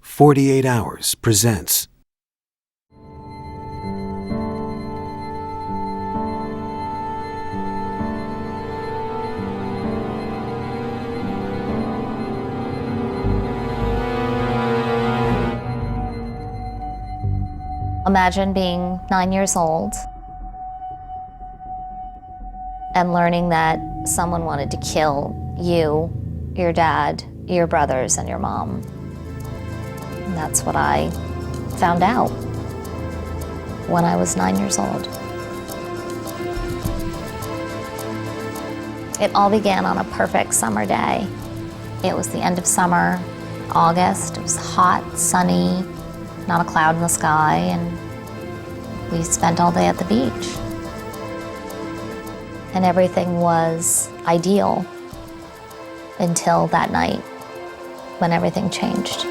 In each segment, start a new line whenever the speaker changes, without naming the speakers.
48 Hours presents
Imagine being 9 years old and learning that someone wanted to kill you, your dad, your brothers, and your mom. And that's what I found out when I was 9 years old. It all began on a perfect summer day. It was the end of summer, August. It was hot, sunny, not a cloud in the sky, and we spent all day at the beach. And everything was ideal until that night when everything changed.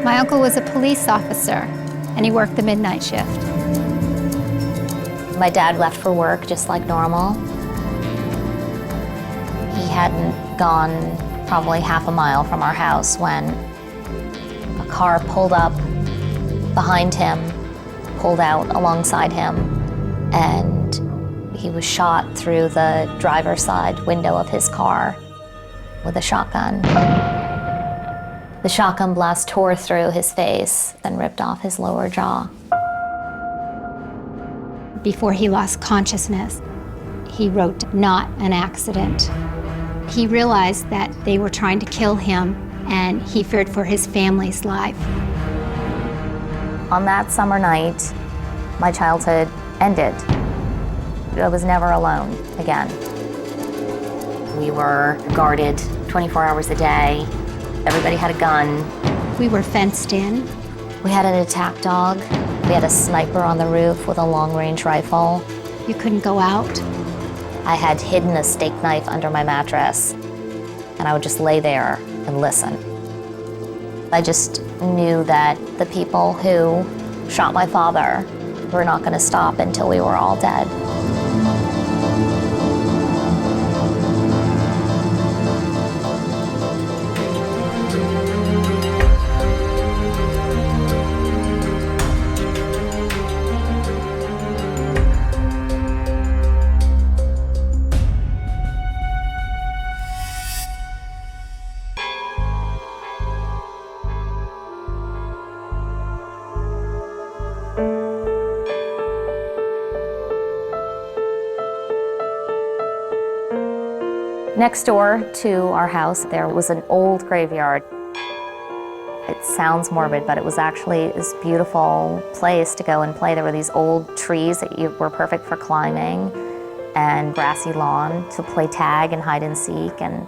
My uncle was a police officer, and he worked the midnight shift.
My dad left for work just like normal. He hadn't gone probably half a mile from our house when a car pulled up behind him, pulled out alongside him, and he was shot through the driver's side window of his car with a shotgun. The shotgun blast tore through his face and ripped off his lower jaw.
Before he lost consciousness, he wrote, "Not an accident." He realized that they were trying to kill him, and he feared for his family's life.
On that summer night, my childhood ended. I was never alone again. We were guarded 24 hours a day. Everybody had a gun.
We were fenced in.
We had an attack dog. We had a sniper on the roof with a long-range rifle.
You couldn't go out.
I had hidden a steak knife under my mattress, and I would just lay there and listen. I just knew that the people who shot my father were not going to stop until we were all dead. Next door to our house, there was an old graveyard. It sounds morbid, but it was actually this beautiful place to go and play. There were these old trees that were perfect for climbing, and grassy lawn to play tag and hide and seek, and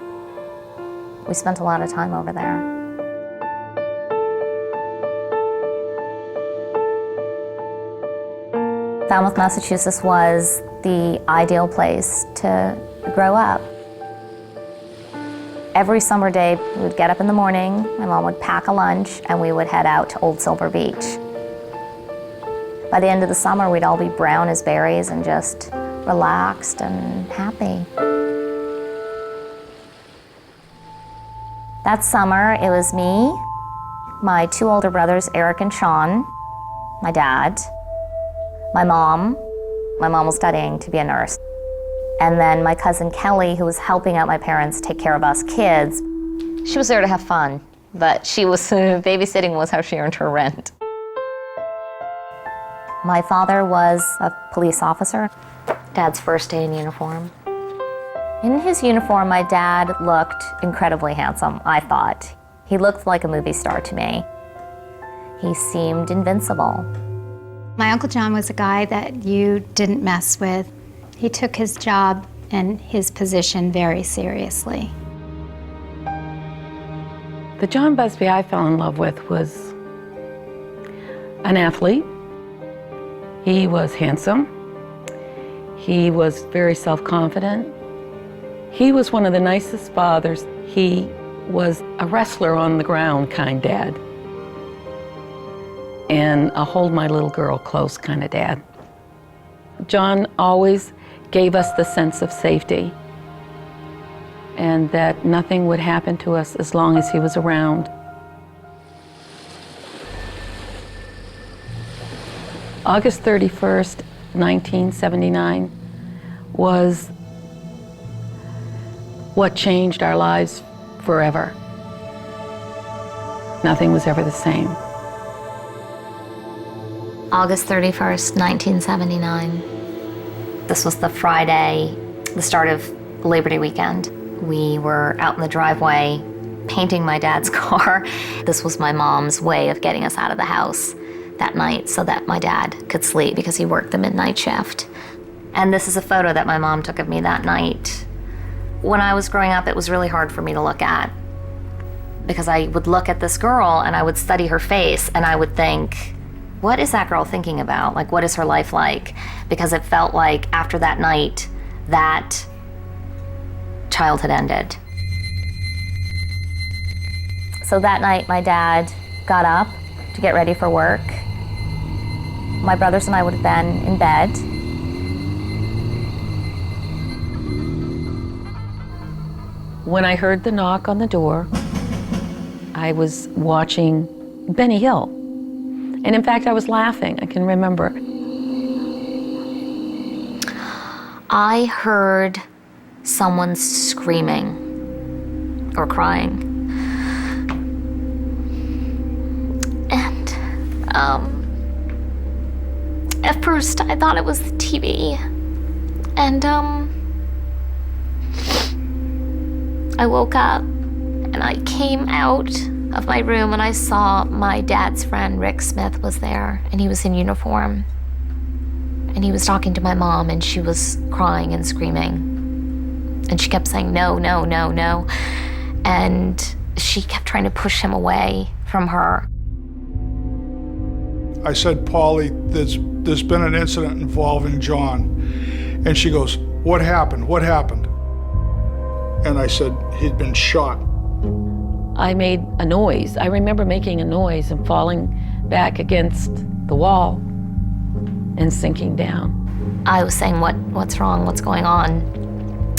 we spent a lot of time over there. Falmouth, Massachusetts was the ideal place to grow up. Every summer day, we would get up in the morning, my mom would pack a lunch, and we would head out to Old Silver Beach. By the end of the summer, we'd all be brown as berries and just relaxed and happy. That summer, it was me, my two older brothers, Eric and Sean, my dad, my mom. My mom was studying to be a nurse. And then my cousin Kelly, who was helping out my parents take care of us kids. She was there to have fun, but babysitting was how she earned her rent. My father was a police officer, Dad's first day in uniform. In his uniform, my dad looked incredibly handsome, I thought. He looked like a movie star to me. He seemed invincible.
My Uncle John was a guy that you didn't mess with. He took his job and his position very seriously.
The John Busby I fell in love with was an athlete. He was handsome. He was very self-confident. He was one of the nicest fathers. He was a wrestler on the ground kind dad, and a hold my little girl close kind of dad. John always gave us the sense of safety and that nothing would happen to us as long as he was around. August 31st, 1979 was what changed our lives forever. Nothing was ever the same.
August 31st, 1979. This was the Friday, the start of Labor Day weekend. We were out in the driveway painting my dad's car. This was my mom's way of getting us out of the house that night so that my dad could sleep because he worked the midnight shift. And this is a photo that my mom took of me that night. When I was growing up, it was really hard for me to look at because I would look at this girl and I would study her face and I would think, what is that girl thinking about? Like, what is her life like? Because it felt like after that night, that childhood ended. So that night, my dad got up to get ready for work. My brothers and I would have been in bed.
When I heard the knock on the door, I was watching Benny Hill. And in fact, I was laughing, I can remember.
I heard someone screaming or crying. And at first I thought it was the TV. And I woke up and I came out of my room and I saw my dad's friend, Rick Smith, was there, and he was in uniform. And he was talking to my mom and she was crying and screaming. And she kept saying, no, no, no, no. And she kept trying to push him away from her.
I said, Polly, there's been an incident involving John. And she goes, what happened? What happened? And I said, he'd been shot.
I made a noise. I remember making a noise and falling back against the wall and sinking down.
I was saying, what's wrong? What's going on?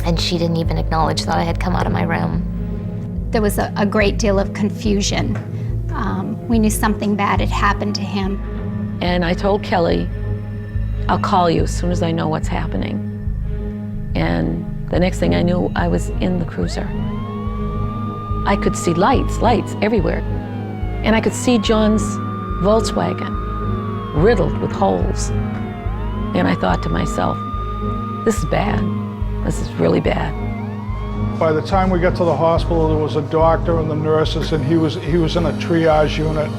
And she didn't even acknowledge that I had come out of my room.
There was a great deal of confusion. We knew something bad had happened to him.
And I told Kelly, I'll call you as soon as I know what's happening. And the next thing I knew, I was in the cruiser. I could see lights everywhere. And I could see John's Volkswagen riddled with holes. And I thought to myself, this is bad. This is really bad.
By the time we got to the hospital, there was a doctor and the nurses, and he was in a triage unit.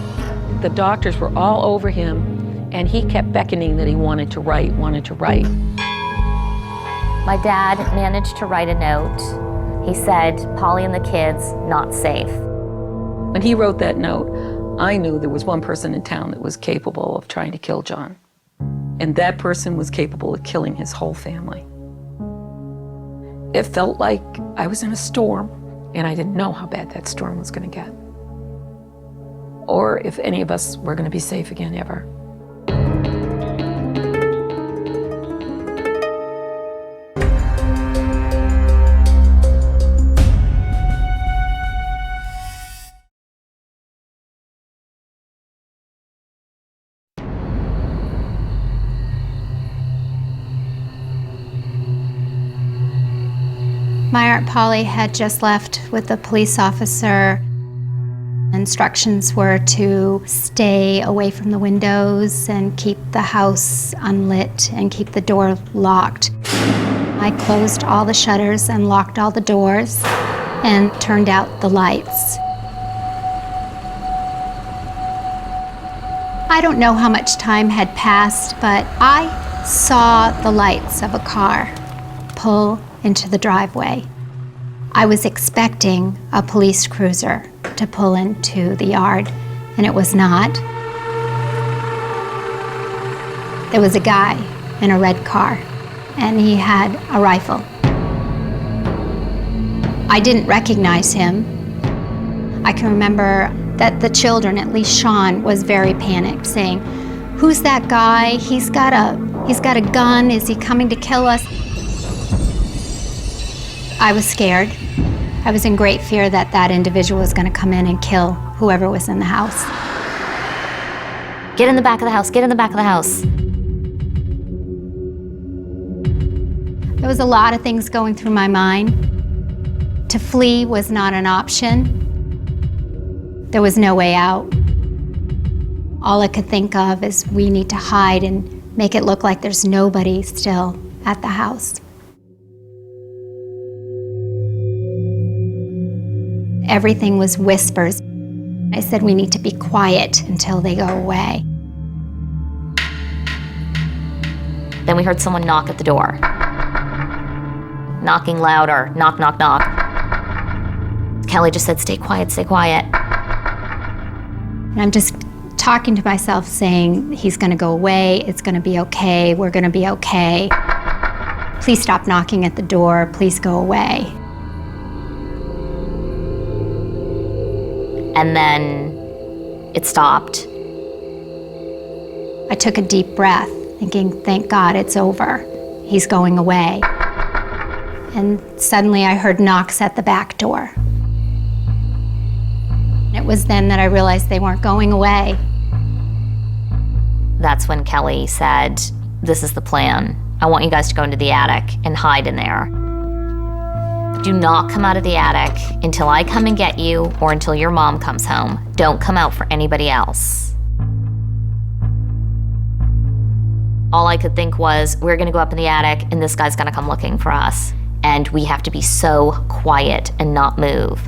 The doctors were all over him, and he kept beckoning that he wanted to write.
My dad managed to write a note. He said, Polly and the kids, not safe.
When he wrote that note, I knew there was one person in town that was capable of trying to kill John. And that person was capable of killing his whole family. It felt like I was in a storm, and I didn't know how bad that storm was going to get. Or if any of us were going to be safe again ever.
My Aunt Polly had just left with a police officer. Instructions were to stay away from the windows and keep the house unlit and keep the door locked. I closed all the shutters and locked all the doors and turned out the lights. I don't know how much time had passed, but I saw the lights of a car pull into the driveway. I was expecting a police cruiser to pull into the yard, and it was not. There was a guy in a red car, and he had a rifle. I didn't recognize him. I can remember that the children, at least Sean, was very panicked, saying, "Who's that guy? He's got a gun. Is he coming to kill us?" I was scared. I was in great fear that that individual was going to come in and kill whoever was in the house.
Get in the back of the house, get in the back of the house.
There was a lot of things going through my mind. To flee was not an option. There was no way out. All I could think of is we need to hide and make it look like there's nobody still at the house. Everything was whispers. I said we need to be quiet until they go away.
Then we heard someone knock at the door. Knocking louder, knock, knock, knock. Kelly just said, stay quiet, stay quiet.
And I'm just talking to myself saying, he's gonna go away, it's gonna be okay, we're gonna be okay. Please stop knocking at the door, please go away.
And then it stopped.
I took a deep breath, thinking, thank God it's over. He's going away. And suddenly I heard knocks at the back door. It was then that I realized they weren't going away.
That's when Kelly said, this is the plan. I want you guys to go into the attic and hide in there. Do not come out of the attic until I come and get you or until your mom comes home. Don't come out for anybody else. All I could think was, we're gonna go up in the attic and this guy's gonna come looking for us. And we have to be so quiet and not move.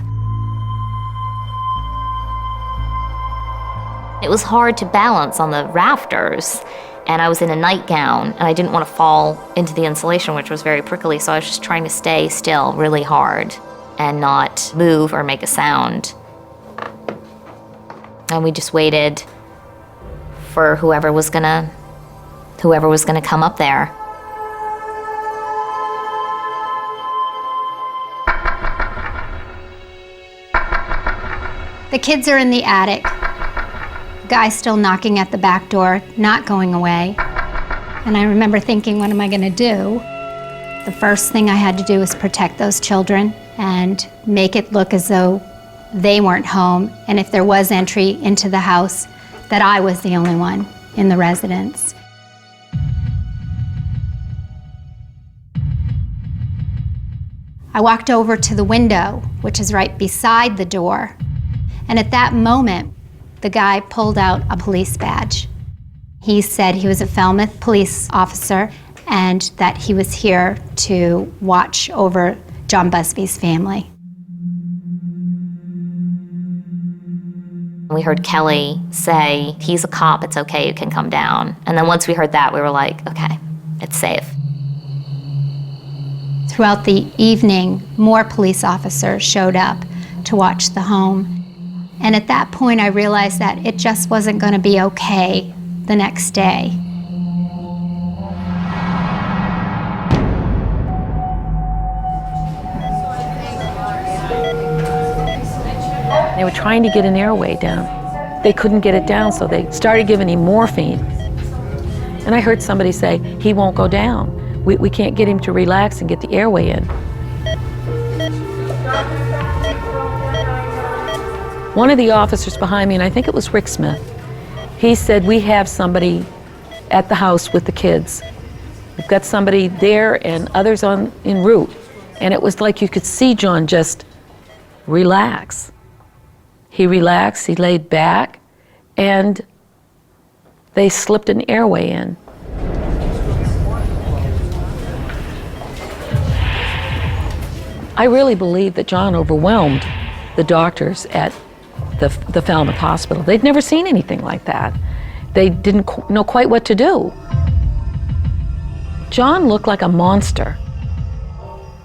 It was hard to balance on the rafters, and I was in a nightgown, and I didn't want to fall into the insulation, which was very prickly, so I was just trying to stay still really hard and not move or make a sound. And we just waited for whoever was gonna come up there.
The kids are in the attic. The guy's still knocking at the back door, not going away. And I remember thinking, what am I gonna do? The first thing I had to do was protect those children and make it look as though they weren't home, and if there was entry into the house, that I was the only one in the residence. I walked over to the window, which is right beside the door, and at that moment, the guy pulled out a police badge. He said he was a Falmouth police officer and that he was here to watch over John Busby's family.
We heard Kelly say, he's a cop, it's okay, you can come down. And then once we heard that, we were like, okay, it's safe.
Throughout the evening, more police officers showed up to watch the home. And at that point, I realized that it just wasn't going to be okay the next day.
They were trying to get an airway down. They couldn't get it down, so they started giving him morphine. And I heard somebody say, he won't go down. We can't get him to relax and get the airway in. One of the officers behind me, and I think it was Rick Smith, he said, we have somebody at the house with the kids. We've got somebody there and others en route. And it was like you could see John just relax. He relaxed, he laid back, and they slipped an airway in. I really believe that John overwhelmed the doctors at the Falmouth Hospital. They'd never seen anything like that. They didn't know quite what to do. John looked like a monster.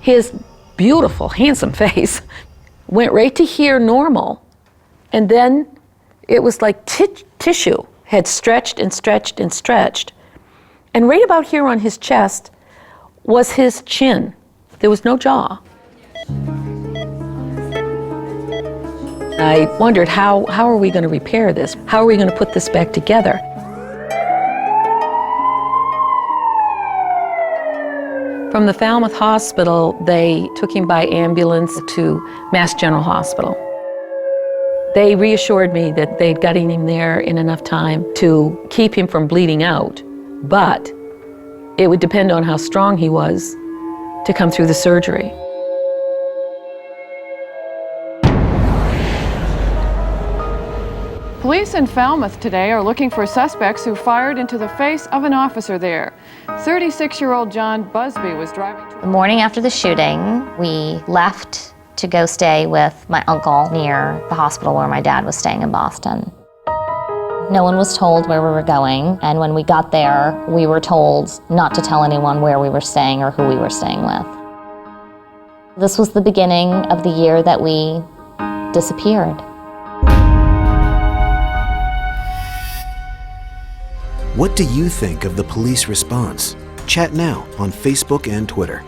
His beautiful, handsome face went right to here normal, and then it was like tissue had stretched and stretched and stretched. And right about here on his chest was his chin. There was no jaw. I wondered, how are we going to repair this? How are we going to put this back together? From the Falmouth Hospital, they took him by ambulance to Mass General Hospital. They reassured me that they'd gotten him there in enough time to keep him from bleeding out, but it would depend on how strong he was to come through the surgery.
Police in Falmouth today are looking for suspects who fired into the face of an officer there. 36-year-old John Busby was driving to...
The morning after the shooting, we left to go stay with my uncle near the hospital where my dad was staying in Boston. No one was told where we were going, and when we got there, we were told not to tell anyone where we were staying or who we were staying with. This was the beginning of the year that we disappeared.
What do you think of the police response? Chat now on Facebook and Twitter.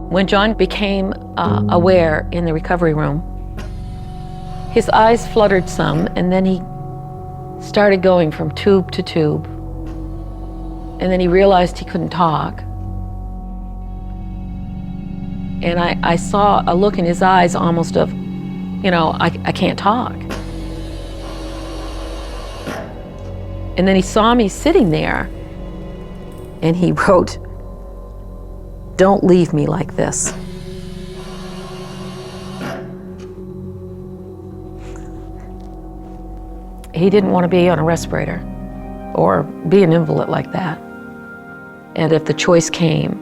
When John became aware in the recovery room, his eyes fluttered some, and then he started going from tube to tube. And then he realized he couldn't talk. And I saw a look in his eyes almost of, you know, I can't talk. And then he saw me sitting there, and he wrote, "Don't leave me like this." He didn't want to be on a respirator or be an invalid like that. And if the choice came,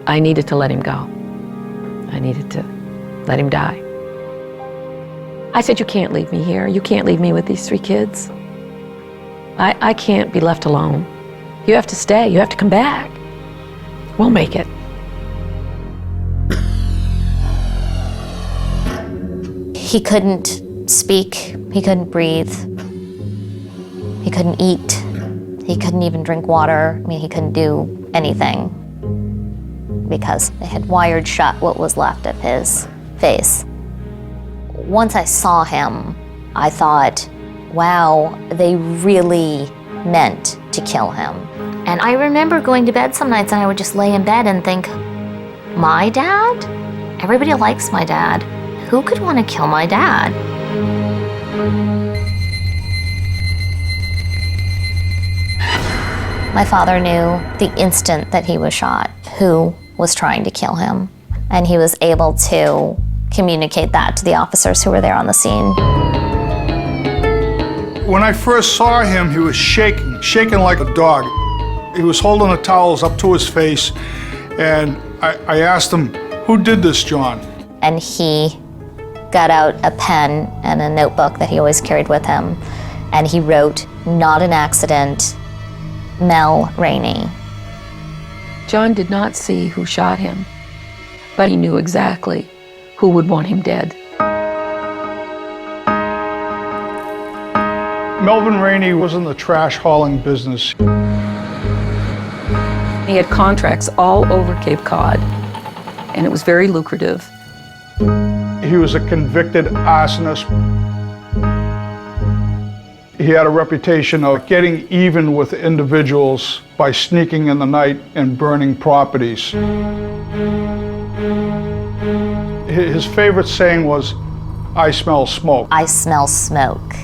I needed to let him go. I needed to let him die. I said, "You can't leave me here. You can't leave me with these 3 kids. I can't be left alone. You have to stay. You have to come back. We'll make it."
He couldn't speak, he couldn't breathe, he couldn't eat, he couldn't even drink water. I mean, he couldn't do anything because they had wired shut what was left of his face. Once I saw him, I thought, wow, they really meant to kill him. And I remember going to bed some nights and I would just lay in bed and think, my dad? Everybody likes my dad. Who could want to kill my dad? My father knew the instant that he was shot who was trying to kill him. And he was able to communicate that to the officers who were there on the scene.
When I first saw him, he was shaking like a dog. He was holding the towels up to his face, and I asked him, "Who did this, John?"
And he got out a pen and a notebook that he always carried with him, and he wrote, "Not an accident, Mel Rainey."
John did not see who shot him, but he knew exactly who would want him dead.
Melvin Rainey was in the trash hauling business.
He had contracts all over Cape Cod, and it was very lucrative.
He was a convicted arsonist. He had a reputation of getting even with individuals by sneaking in the night and burning properties. His favorite saying was, "I smell smoke."
I smell smoke,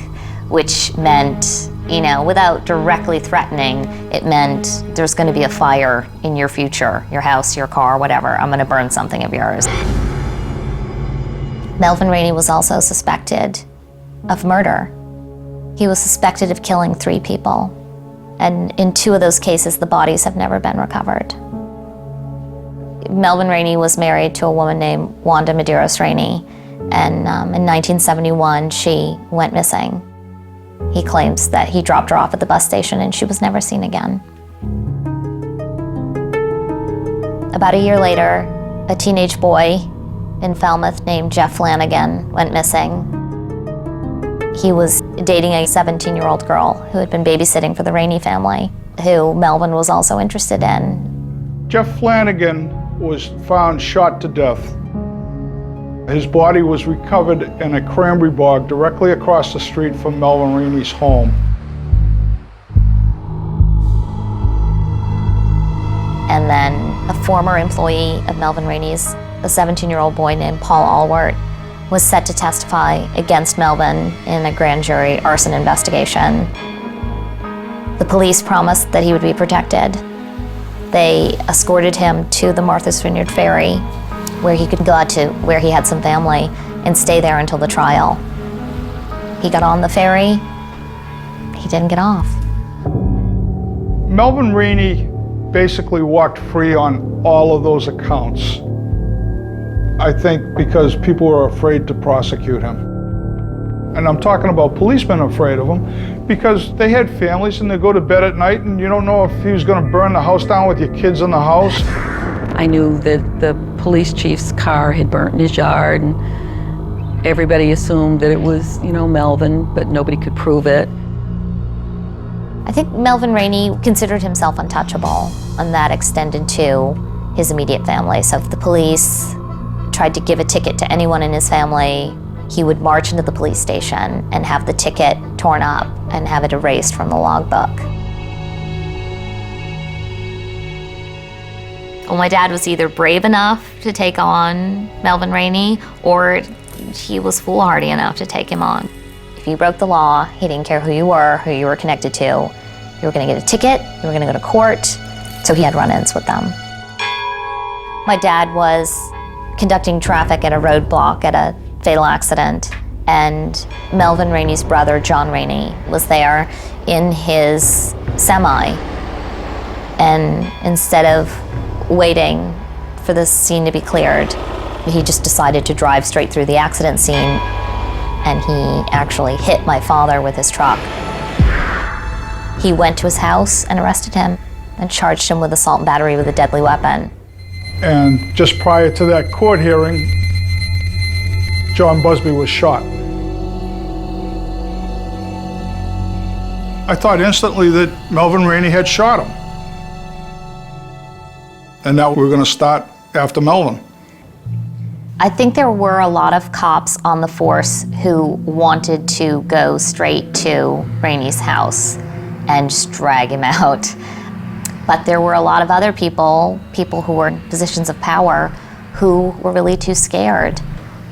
which meant, you know, without directly threatening, it meant there's going to be a fire in your future, your house, your car, whatever. I'm going to burn something of yours. Melvin Rainey was also suspected of murder. He was suspected of killing 3 people. And in 2 of those cases, the bodies have never been recovered. Melvin Rainey was married to a woman named Wanda Medeiros Rainey, and in 1971, she went missing. He claims that he dropped her off at the bus station and she was never seen again. About a year later, a teenage boy in Falmouth named Jeff Flanagan went missing. He was dating a 17-year-old girl who had been babysitting for the Rainey family, who Melvin was also interested in.
Jeff Flanagan was found shot to death. His body was recovered in a cranberry bog directly across the street from Melvin Rainey's home.
And then a former employee of Melvin Rainey's, a 17-year-old boy named Paul Allward, was set to testify against Melvin in a grand jury arson investigation. The police promised that he would be protected. They escorted him to the Martha's Vineyard ferry, where he could go out to where he had some family and stay there until the trial. He got on the ferry, he didn't get off.
Melvin Rainey basically walked free on all of those accounts. I think because people were afraid to prosecute him. And I'm talking about policemen afraid of him because they had families and they go to bed at night and you don't know if he was going to burn the house down with your kids in the house.
I knew that the police chief's car had burnt in his yard, and everybody assumed that it was, Melvin, but nobody could prove it.
I think Melvin Rainey considered himself untouchable, and that extended to his immediate family. So if the police tried to give a ticket to anyone in his family, he would march into the police station and have the ticket torn up and have it erased from the logbook. Well, my dad was either brave enough to take on Melvin Rainey, or he was foolhardy enough to take him on. If you broke the law, he didn't care who you were connected to. You were gonna get a ticket, you were gonna go to court, so he had run-ins with them. My dad was conducting traffic at a roadblock at a fatal accident, and Melvin Rainey's brother, John Rainey, was there in his semi. And instead of waiting for the scene to be cleared, he just decided to drive straight through the accident scene, and he actually hit my father with his truck. He went to his house and arrested him and charged him with assault and battery with a deadly weapon.
And just prior to that court hearing, John Busby was shot. I thought instantly that Melvin Rainey had shot him. And now we're going to start after Melvin.
I think there were a lot of cops on the force who wanted to go straight to Rainey's house and just drag him out. But there were a lot of other people who were in positions of power, who were really too scared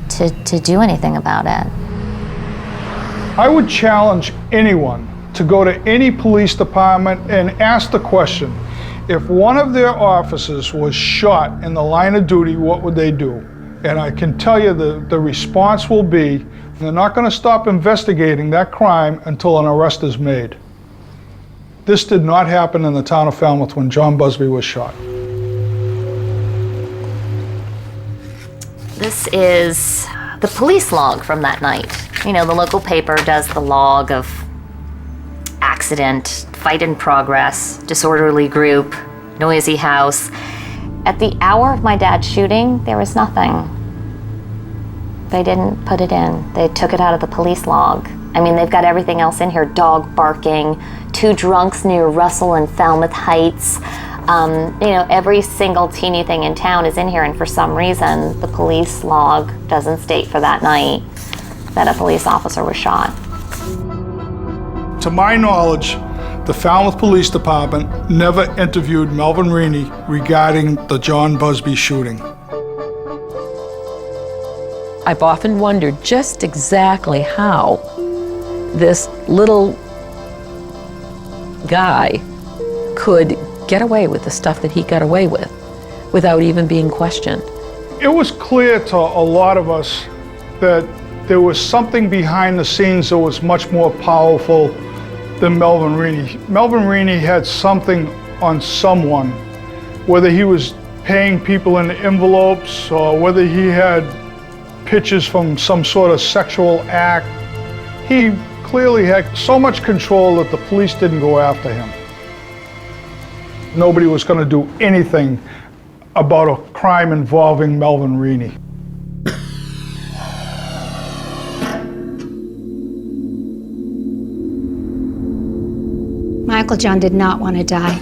to do anything about it.
I would challenge anyone to go to any police department and ask the question, if one of their officers was shot in the line of duty, what would they do? And I can tell you the response will be, they're not going to stop investigating that crime until an arrest is made. This did not happen in the town of Falmouth when John Busby was shot.
This is the police log from that night. The local paper does the log of accident, fight in progress, disorderly group, noisy house. At the hour of my dad's shooting, there was nothing. They didn't put it in. They took it out of the police log. They've got everything else in here, dog barking, 2 drunks near Russell and Falmouth Heights. Every single teeny thing in town is in here, and for some reason, the police log doesn't state for that night that a police officer was shot.
To my knowledge, the Falmouth Police Department never interviewed Melvin Rainey regarding the John Busby shooting.
I've often wondered just exactly how this little guy could get away with the stuff that he got away with without even being questioned.
It was clear to a lot of us that there was something behind the scenes that was much more powerful than Melvin Rainey. Melvin Rainey had something on someone, whether he was paying people in envelopes or whether he had pictures from some sort of sexual act. He clearly had so much control that the police didn't go after him. Nobody was going to do anything about a crime involving Melvin Rainey.
Michael John did not want to die.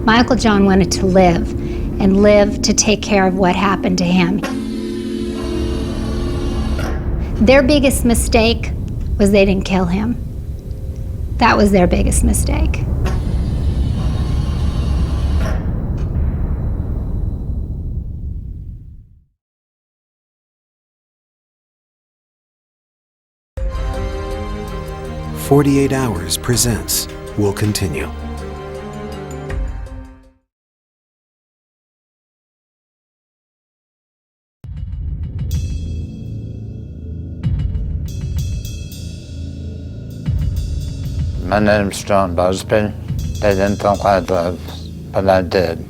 Michael John wanted to live, and live to take care of what happened to him. Their biggest mistake was they didn't kill him. That was their biggest mistake.
"48 Hours presents" will continue.
My name's John Busby. They didn't think I'd live, but I did.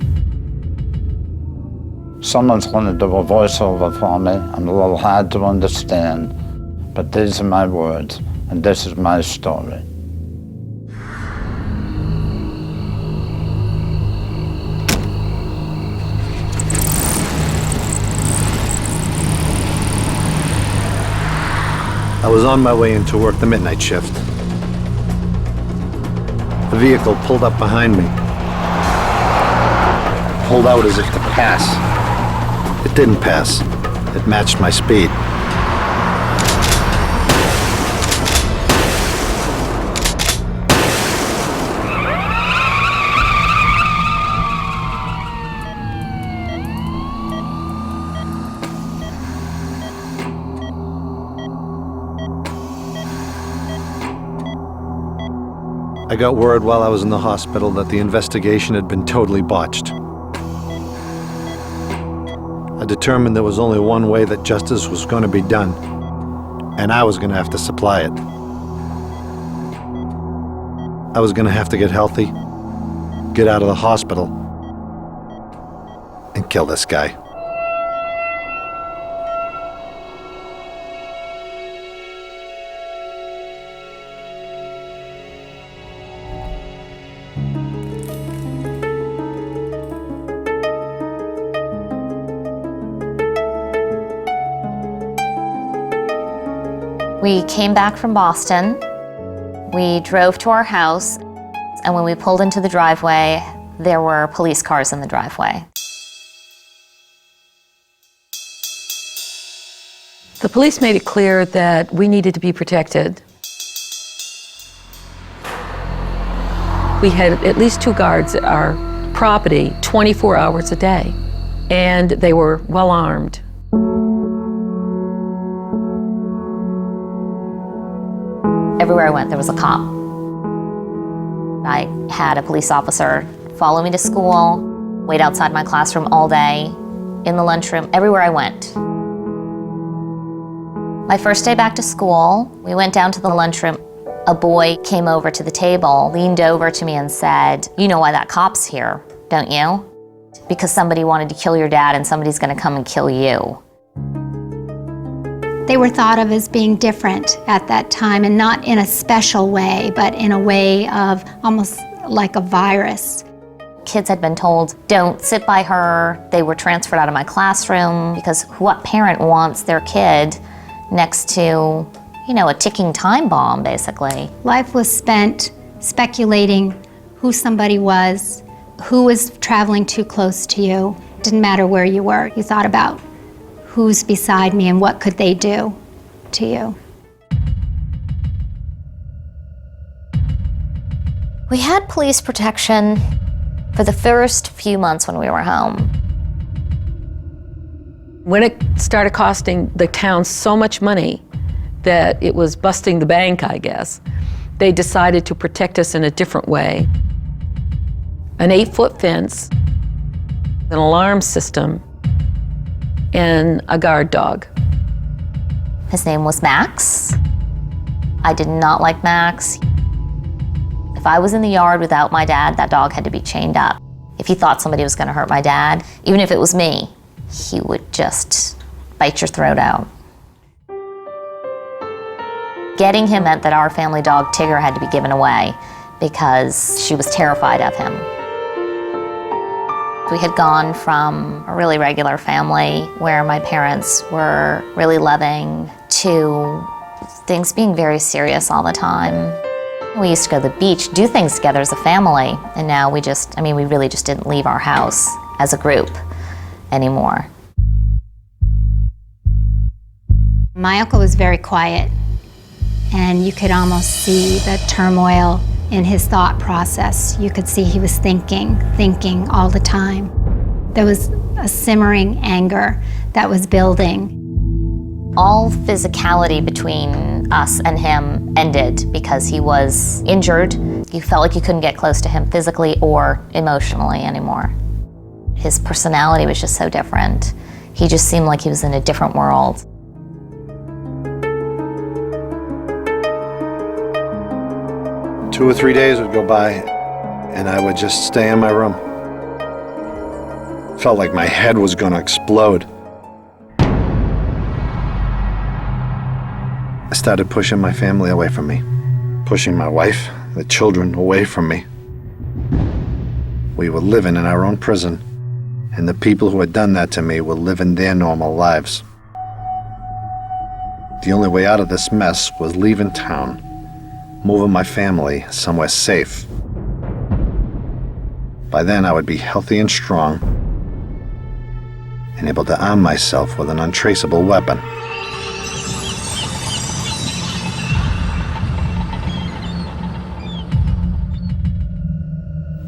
Someone's going to do a voiceover for me. I'm a little hard to understand, but these are my words, and this is my story.
I was on my way in to work the midnight shift. The vehicle pulled up behind me. Pulled out as if to pass. It didn't pass. It matched my speed. I got word while I was in the hospital that the investigation had been totally botched. I determined there was only one way that justice was going to be done, and I was going to have to supply it. I was going to have to get healthy, get out of the hospital, and kill this guy.
We came back from Boston. We drove to our house, and when we pulled into the driveway, there were police cars in the driveway.
The police made it clear that we needed to be protected. We had at least 2 guards at our property 24 hours a day, and they were well armed.
Everywhere I went, there was a cop. I had a police officer follow me to school, wait outside my classroom all day, in the lunchroom, everywhere I went. My first day back to school, we went down to the lunchroom. A boy came over to the table, leaned over to me and said, "You know why that cop's here, don't you? Because somebody wanted to kill your dad and somebody's gonna come and kill you."
They were thought of as being different at that time, and not in a special way, but in a way of almost like a virus.
Kids had been told, "Don't sit by her." They were transferred out of my classroom because what parent wants their kid next to, you know, a ticking time bomb, basically?
Life was spent speculating who somebody was, who was traveling too close to you. Didn't matter where you were. You thought about who's beside me and what could they do to you.
We had police protection for the first few months when we were home.
When it started costing the town so much money that it was busting the bank, I guess, they decided to protect us in a different way. An 8-foot fence, an alarm system, and a guard dog.
His name was Max. I did not like Max. If I was in the yard without my dad, that dog had to be chained up. If he thought somebody was gonna hurt my dad, even if it was me, he would just bite your throat out. Getting him meant that our family dog, Tigger, had to be given away because she was terrified of him. We had gone from a really regular family where my parents were really loving to things being very serious all the time. We used to go to the beach, do things together as a family, and now we really just didn't leave our house as a group anymore.
My uncle was very quiet, and you could almost see the turmoil in his thought process. You could see he was thinking all the time. There was a simmering anger that was building.
All physicality between us and him ended because he was injured. You felt like you couldn't get close to him physically or emotionally anymore. His personality was just so different. He just seemed like he was in a different world.
Two or 3 days would go by, and I would just stay in my room. Felt like my head was gonna explode. I started pushing my family away from me, pushing my wife, the children away from me. We were living in our own prison, and the people who had done that to me were living their normal lives. The only way out of this mess was leaving town, moving my family somewhere safe. By then, I would be healthy and strong, and able to arm myself with an untraceable weapon.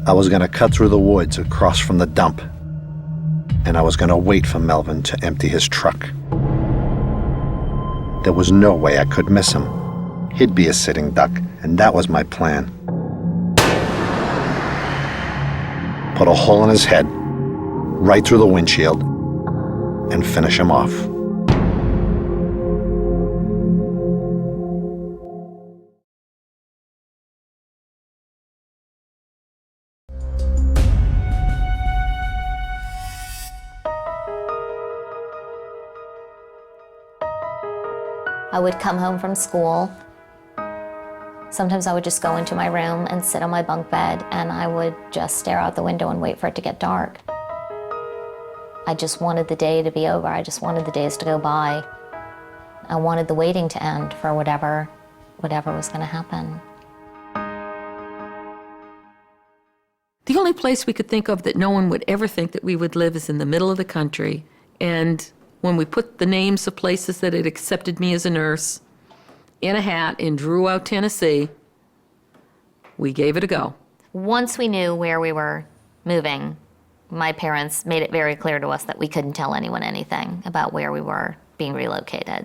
I was gonna cut through the woods across from the dump, and I was gonna wait for Melvin to empty his truck. There was no way I could miss him. He'd be a sitting duck, and that was my plan. Put a hole in his head, right through the windshield, and finish him off.
I would come home from school. Sometimes I would just go into my room and sit on my bunk bed, and I would just stare out the window and wait for it to get dark. I just wanted the day to be over. I just wanted the days to go by. I wanted the waiting to end for whatever was going to happen.
The only place we could think of that no one would ever think that we would live is in the middle of the country. And when we put the names of places that had accepted me as a nurse in a hat in Drew out, Tennessee, we gave it a go.
Once we knew where we were moving, my parents made it very clear to us that we couldn't tell anyone anything about where we were being relocated.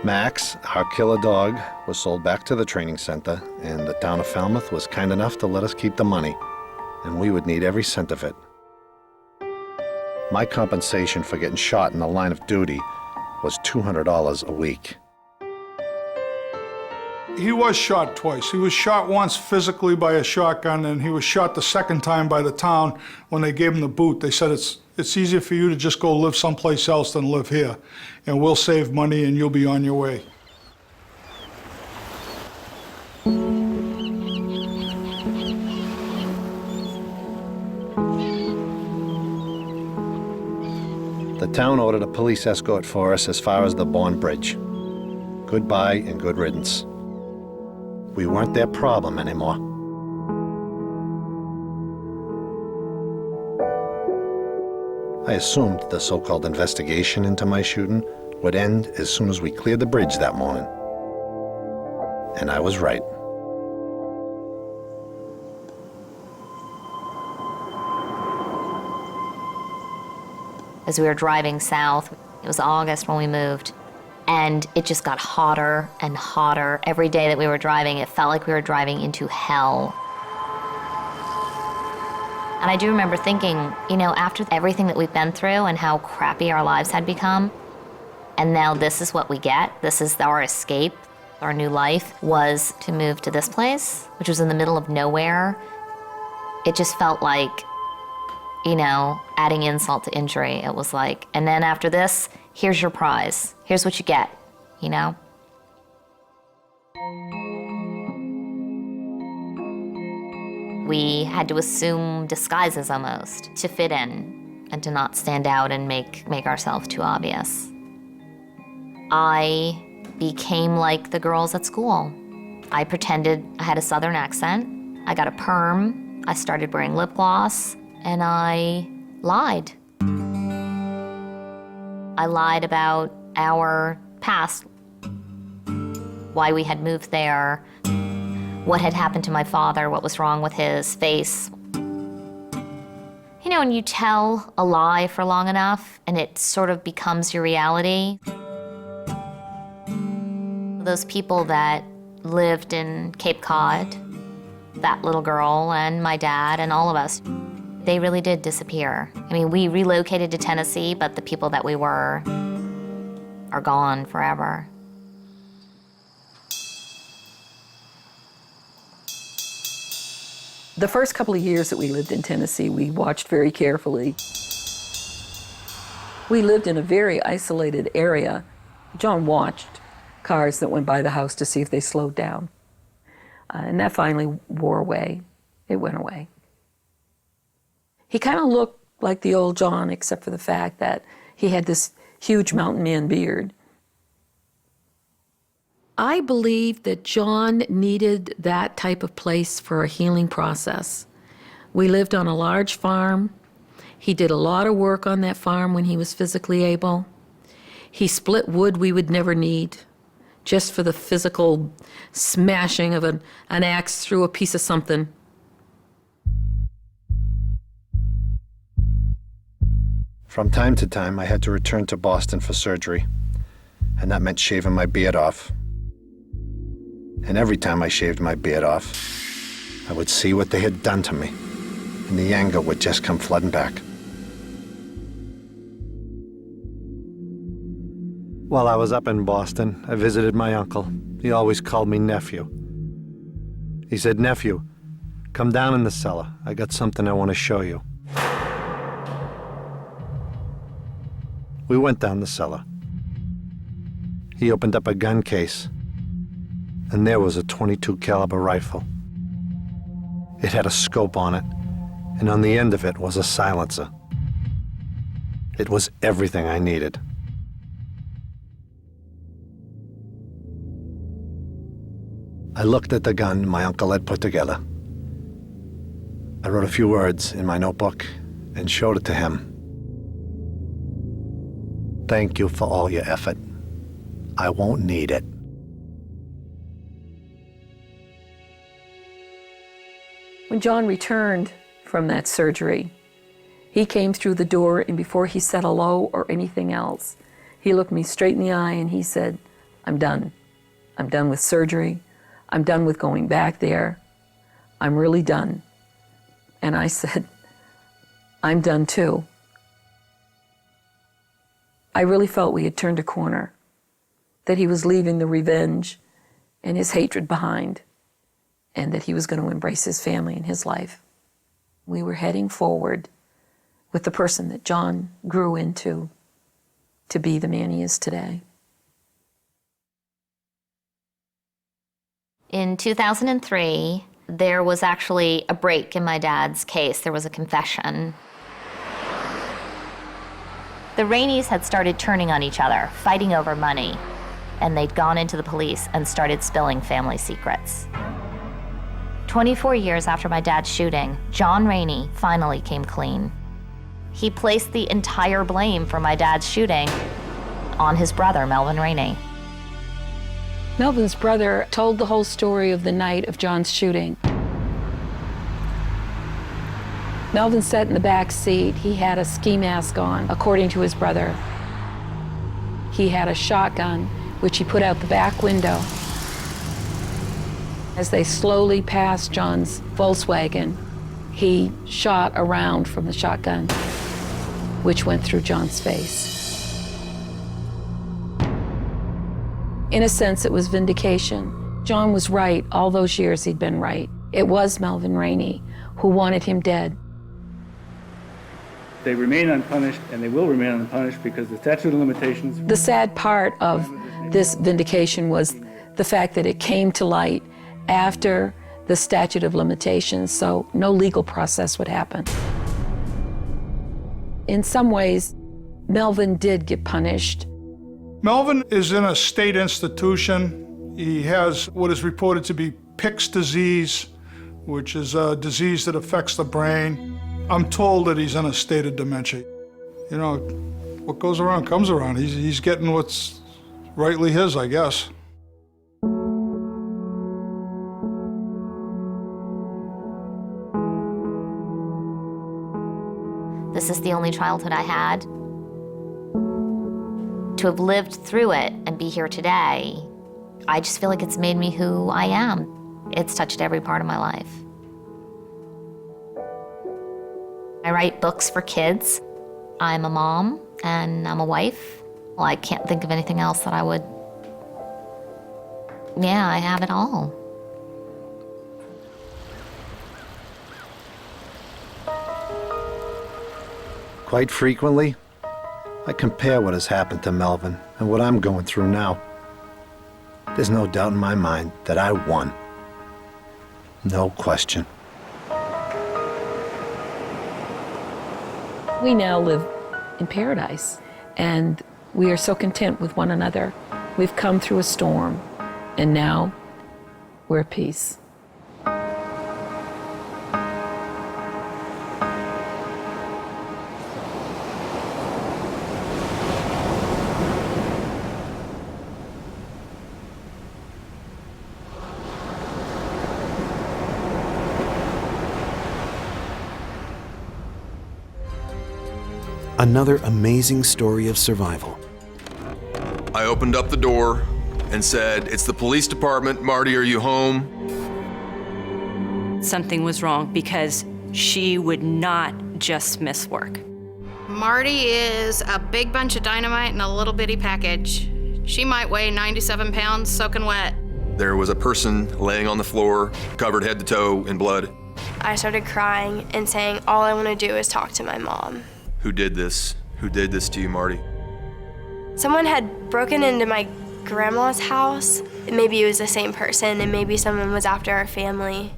Max, our killer dog, was sold back to the training center, and the town of Falmouth was kind enough to let us keep the money, and we would need every cent of it. My compensation for getting shot in the line of duty was $200 a week.
He was shot twice. He was shot once physically by a shotgun, and he was shot the second time by the town when they gave him the boot. They said, it's easier for you to just go live someplace else than live here, and we'll save money and you'll be on your way.
The town ordered a police escort for us as far as the Bourne Bridge. Goodbye and good riddance. We weren't their problem anymore. I assumed the so-called investigation into my shooting would end as soon as we cleared the bridge that morning. And I was right.
As we were driving south, it was August when we moved, and it just got hotter and hotter. Every day that we were driving, it felt like we were driving into hell. And I do remember thinking, after everything that we've been through and how crappy our lives had become, and now this is what we get, this is our escape, our new life, was to move to this place, which was in the middle of nowhere. It just felt like, adding insult to injury. It was like, and then after this, here's your prize. Here's what you get, We had to assume disguises almost to fit in and to not stand out and make ourselves too obvious. I became like the girls at school. I pretended I had a Southern accent. I got a perm. I started wearing lip gloss, and I lied. I lied about our past, why we had moved there, what had happened to my father, what was wrong with his face. You know, when you tell a lie for long enough and it sort of becomes your reality, those people that lived in Cape Cod, that little girl and my dad and all of us, they really did disappear. I mean, we relocated to Tennessee, but the people that we were are gone forever.
The first couple of years that we lived in Tennessee, we watched very carefully. We lived in a very isolated area. John watched cars that went by the house to see if they slowed down. And that finally wore away. It went away. He kind of looked like the old John, except for the fact that he had this huge mountain man beard. I believe that John needed that type of place for a healing process. We lived on a large farm. He did a lot of work on that farm when he was physically able. He split wood we would never need, just for the physical smashing of an axe through a piece of something.
From time to time, I had to return to Boston for surgery, and that meant shaving my beard off. And every time I shaved my beard off, I would see what they had done to me, and the anger would just come flooding back. While I was up in Boston, I visited my uncle. He always called me nephew. He said, "Nephew, come down in the cellar. I got something I want to show you." We went down the cellar. He opened up a gun case, and there was a .22 caliber rifle. It had a scope on it, and on the end of it was a silencer. It was everything I needed. I looked at the gun my uncle had put together. I wrote a few words in my notebook and showed it to him. "Thank you for all your effort. I won't need it."
When John returned from that surgery, he came through the door, and before he said hello or anything else, he looked me straight in the eye and he said, "I'm done. I'm done with surgery. I'm done with going back there. I'm really done." And I said, "I'm done too." I really felt we had turned a corner, that he was leaving the revenge and his hatred behind, and that he was going to embrace his family and his life. We were heading forward with the person that John grew into to be the man he is today.
In 2003, there was actually a break in my dad's case. There was a confession. The Raineys had started turning on each other, fighting over money, and they'd gone into the police and started spilling family secrets. 24 years after my dad's shooting, John Rainey finally came clean. He placed the entire blame for my dad's shooting on his brother, Melvin Rainey.
Melvin's brother told the whole story of the night of John's shooting. Melvin sat in the back seat. He had a ski mask on, according to his brother. He had a shotgun, which he put out the back window. As they slowly passed John's Volkswagen, he shot a round from the shotgun, which went through John's face. In a sense, it was vindication. John was right. All those years he'd been right. It was Melvin Rainey who wanted him dead.
They remain unpunished, and they will remain unpunished because the statute of limitations...
The sad part of this vindication was the fact that it came to light after the statute of limitations, so no legal process would happen. In some ways, Melvin did get punished.
Melvin is in a state institution. He has what is reported to be Pick's disease, which is a disease that affects the brain. I'm told that he's in a state of dementia. You know, what goes around comes around. He's getting what's rightly his, I guess.
This is the only childhood I had. To have lived through it and be here today, I just feel like it's made me who I am. It's touched every part of my life. I write books for kids. I'm a mom and I'm a wife. Well, I can't think of anything else that I would. Yeah, I have it all.
Quite frequently, I compare what has happened to Melvin and what I'm going through now. There's no doubt in my mind that I won. No question.
We now live in paradise, and we are so content with one another. We've come through a storm, and now we're at peace.
Another amazing story of survival.
I opened up the door and said, "It's the police department. Marty, are you home?"
Something was wrong because she would not just miss work.
Marty is a big bunch of dynamite in a little bitty package. She might weigh 97 pounds soaking wet.
There was a person laying on the floor, covered head to toe in blood.
I started crying and saying, all I want to do is talk to my mom.
Who did this? Who did this to you, Marty?
Someone had broken into my grandma's house. Maybe it was the same person, and maybe someone was after our family.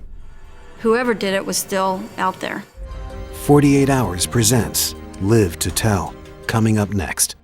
Whoever did it was still out there.
48 Hours presents Live to Tell, coming up next.